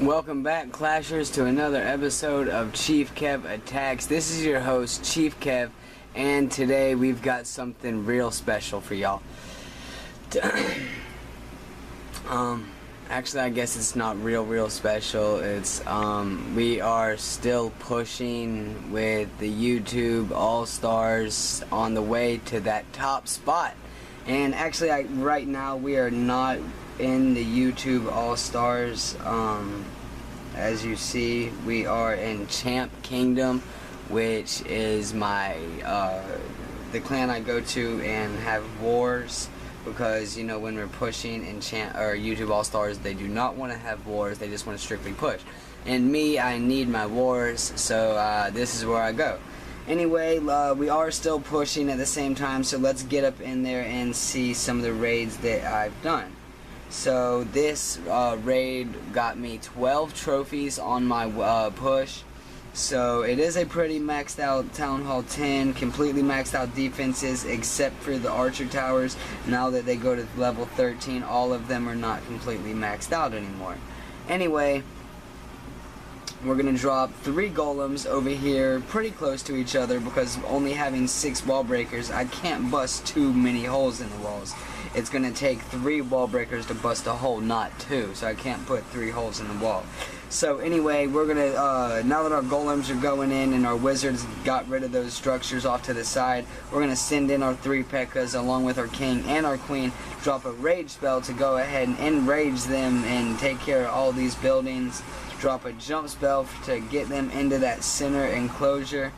Welcome back, Clashers, to another episode of Chief Kev Attacks. This is your host, Chief Kev, and today we've got something real special for y'all. Actually, I guess it's not real special. It's, we are still pushing with the YouTube All-Stars on the way to that top spot. And actually, right now, we are not in the YouTube All-Stars. As you see, we are in Champ Kingdom, which is my the clan I go to and have wars, because you know, when we're pushing in YouTube All-Stars, they do not want to have wars, they just want to strictly push. And me, I need my wars, so this is where I go. Anyway, we are still pushing at the same time, so let's get up in there and see some of the raids that I've done. So this raid got me 12 trophies on my push. So it is a pretty maxed out Town Hall 10, completely maxed out defenses except for the archer towers. Now that they go to level 13, all of them are not completely maxed out anymore. Anyway, we're going to drop 3 golems over here pretty close to each other, because only having 6 wall breakers, I can't bust too many holes in the walls. It's going to take 3 wall breakers to bust a hole, not 2, so I can't put 3 holes in the wall. So anyway, we're going to, now that our golems are going in and our wizards got rid of those structures off to the side, we're going to send in our 3 P.E.K.K.A.s along with our king and our queen, drop a rage spell to go ahead and enrage them and take care of all these buildings, drop a jump spell to get them into that center enclosure.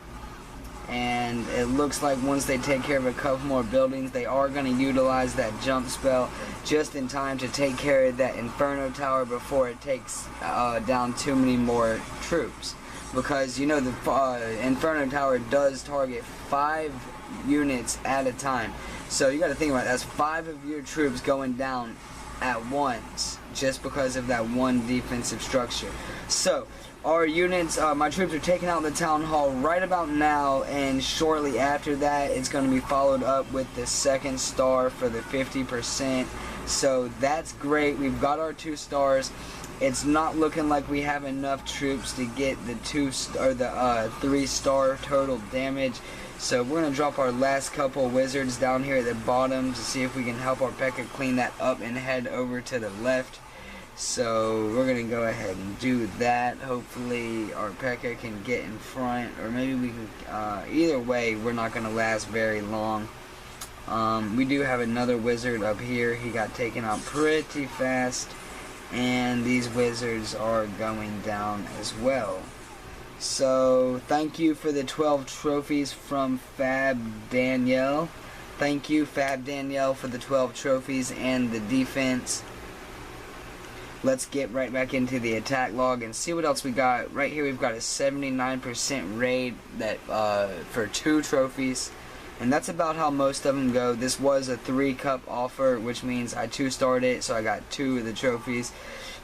And it looks like once they take care of a couple more buildings, they are going to utilize that jump spell just in time to take care of that Inferno Tower before it takes down too many more troops. Because, you know, the Inferno Tower does target 5 units at a time. So you got to think about it. That's 5 of your troops going down at once, just because of that one defensive structure. So our units, my troops are taking out the town hall right about now, and shortly after that it's going to be followed up with the 2nd star for the 50%. So that's great. We've got our 2 stars. It's not looking like we have enough troops to get the 3-star total damage. So we're going to drop our last couple wizards down here at the bottom to see if we can help our P.E.K.K.A. clean that up and head over to the left. So we're going to go ahead and do that. Hopefully our P.E.K.K.A. can get in front, or maybe we can, either way, we're not going to last very long. We do have another wizard up here. He got taken out pretty fast, and these wizards are going down as well. So thank you for the 12 trophies from Fab Danielle. Thank you, Fab Danielle, for the 12 trophies and the defense. Let's get right back into the attack log and see what else we got. Right here we've got a 79% raid that for 2 trophies, and that's about how most of them go. This was a 3-cup offer, which means I 2-starred it, so I got 2 of the trophies.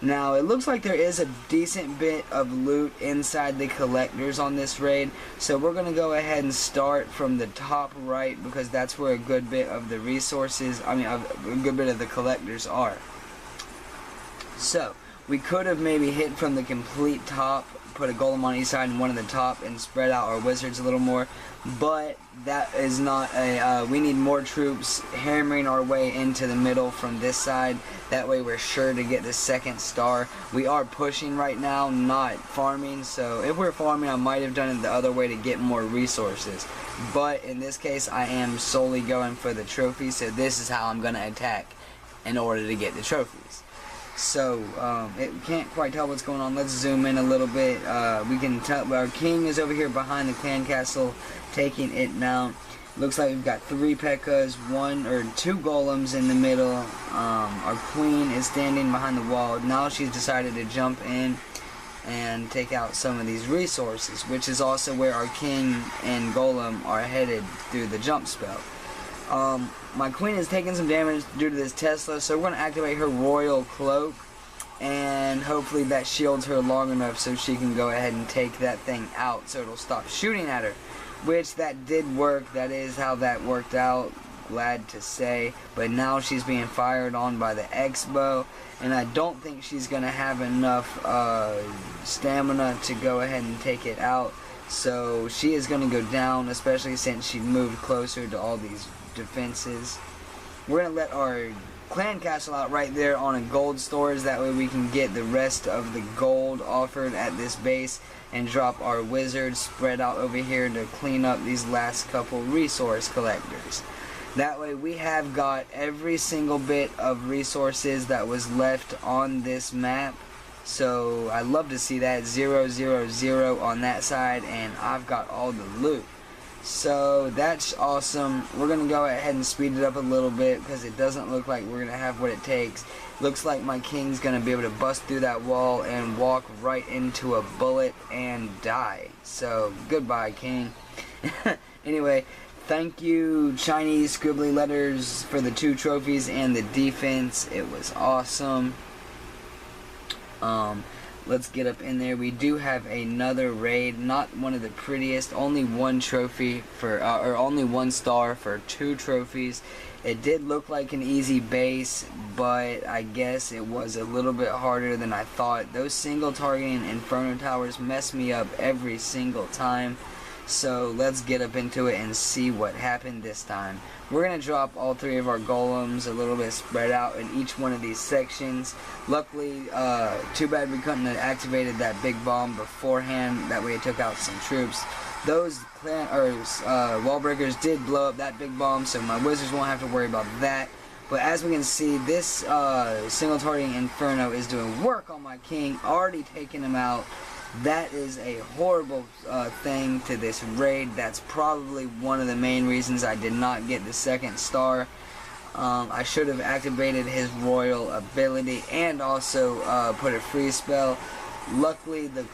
Now it looks like there is a decent bit of loot inside the collectors on this raid, so we're going to go ahead and start from the top right, because that's where a good bit of the resources, a good bit of the collectors are. So we could have maybe hit from the complete top, put a golem on each side and one on the top, and spread out our wizards a little more, but that is not a, we need more troops hammering our way into the middle from this side. That way we're sure to get the 2nd star. We are pushing right now, not farming, so if we're farming I might have done it the other way to get more resources, but in this case I am solely going for the trophies, so this is how I'm going to attack in order to get the trophies. So, we can't quite tell what's going on. Let's zoom in a little bit. We can tell our king is over here behind the clan castle, taking it down. Looks like we've got 3 P.E.K.K.A.s, 1 or 2 golems in the middle. Our queen is standing behind the wall. Now she's decided to jump in and take out some of these resources, which is also where our king and golem are headed through the jump spell. My queen is taking some damage due to this Tesla, so we're going to activate her royal cloak, and hopefully that shields her long enough so she can go ahead and take that thing out so it'll stop shooting at her, which that did work. That is how that worked out. glad to say. But now she's being fired on by the X-Bow, and I don't think she's going to have enough stamina to go ahead and take it out. So she is going to go down, especially since she moved closer to all these defenses. We're going to let our clan castle out right there on a gold storage. That way we can get the rest of the gold offered at this base and drop our wizards spread out over here to clean up these last couple resource collectors. That way we have got every single bit of resources that was left on this map. So I love to see that 0, 0, 0 on that side, and I've got all the loot. So that's awesome. We're going to go ahead and speed it up a little bit because it doesn't look like we're going to have what it takes. Looks like my king's going to be able to bust through that wall and walk right into a bullet and die. So goodbye, king. Anyway, thank you Chinese scribbly letters for the 2 trophies and the defense. It was awesome. Let's get up in there. We do have another raid, not one of the prettiest, only 1 trophy for, or only 1 star for 2 trophies. It did look like an easy base, but I guess it was a little bit harder than I thought. Those single targeting Inferno Towers mess me up every single time. So let's get up into it and see what happened this time. We're going to drop all 3 of our golems a little bit spread out in each one of these sections. Luckily, too bad we couldn't have activated that big bomb beforehand. That way it took out some troops. Those wall breakers did blow up that big bomb, so my wizards won't have to worry about that. But as we can see, this single targeting Inferno is doing work on my king, already taking him out. That is a horrible thing to this raid. That's probably one of the main reasons I did not get the 2nd star. I should have activated his royal ability and also put a freeze spell. Luckily, the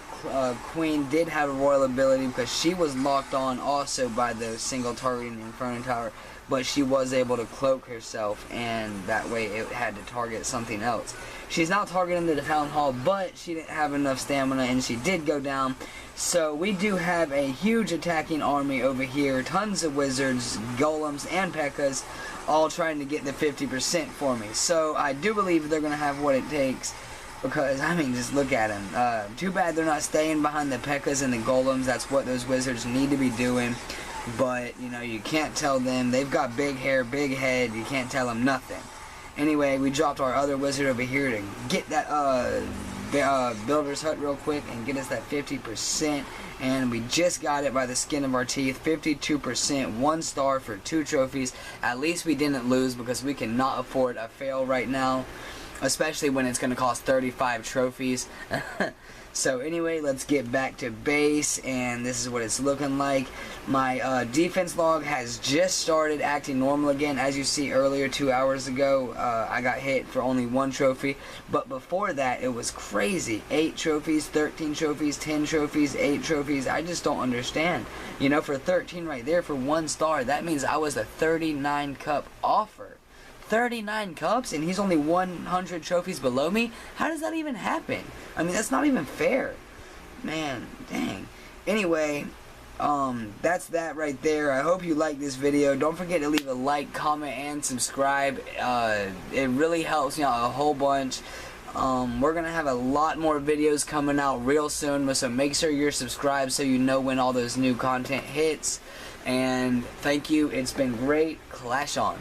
queen did have a royal ability because she was locked on also by the single targeting Inferno Tower, but she was able to cloak herself, and that way it had to target something else. She's not targeting the town hall, but she didn't have enough stamina and she did go down. So we do have a huge attacking army over here, tons of wizards, golems, and P.E.K.K.A.s, all trying to get the 50% for me. So I do believe they're going to have what it takes, because, I mean, just look at them. Too bad they're not staying behind the P.E.K.K.A.s and the golems. That's what those wizards need to be doing. But, you know, you can't tell them. They've got big hair, big head. You can't tell them nothing. Anyway, we dropped our other wizard over here to get that builder's hut real quick and get us that 50%. And we just got it by the skin of our teeth. 52%, 1 star for 2 trophies. At least we didn't lose, because we cannot afford a fail right now, especially when it's going to cost 35 trophies. So anyway, let's get back to base, and this is what it's looking like. My defense log has just started acting normal again. As you see earlier, 2 hours ago, I got hit for only 1 trophy. But before that, it was crazy. 8 trophies, 13 trophies, 10 trophies, 8 trophies. I just don't understand. You know, for 13 right there for 1 star, that means I was a 39 cup offer. 39 cups, and he's only 100 trophies below me? How does that even happen? I mean, that's not even fair. Man, dang. Anyway, that's that right there. I hope you liked this video. Don't forget to leave a like, comment, and subscribe. It really helps me out a whole bunch. We're going to have a lot more videos coming out real soon, so make sure you're subscribed so you know when all those new content hits. And thank you. It's been great. Clash on.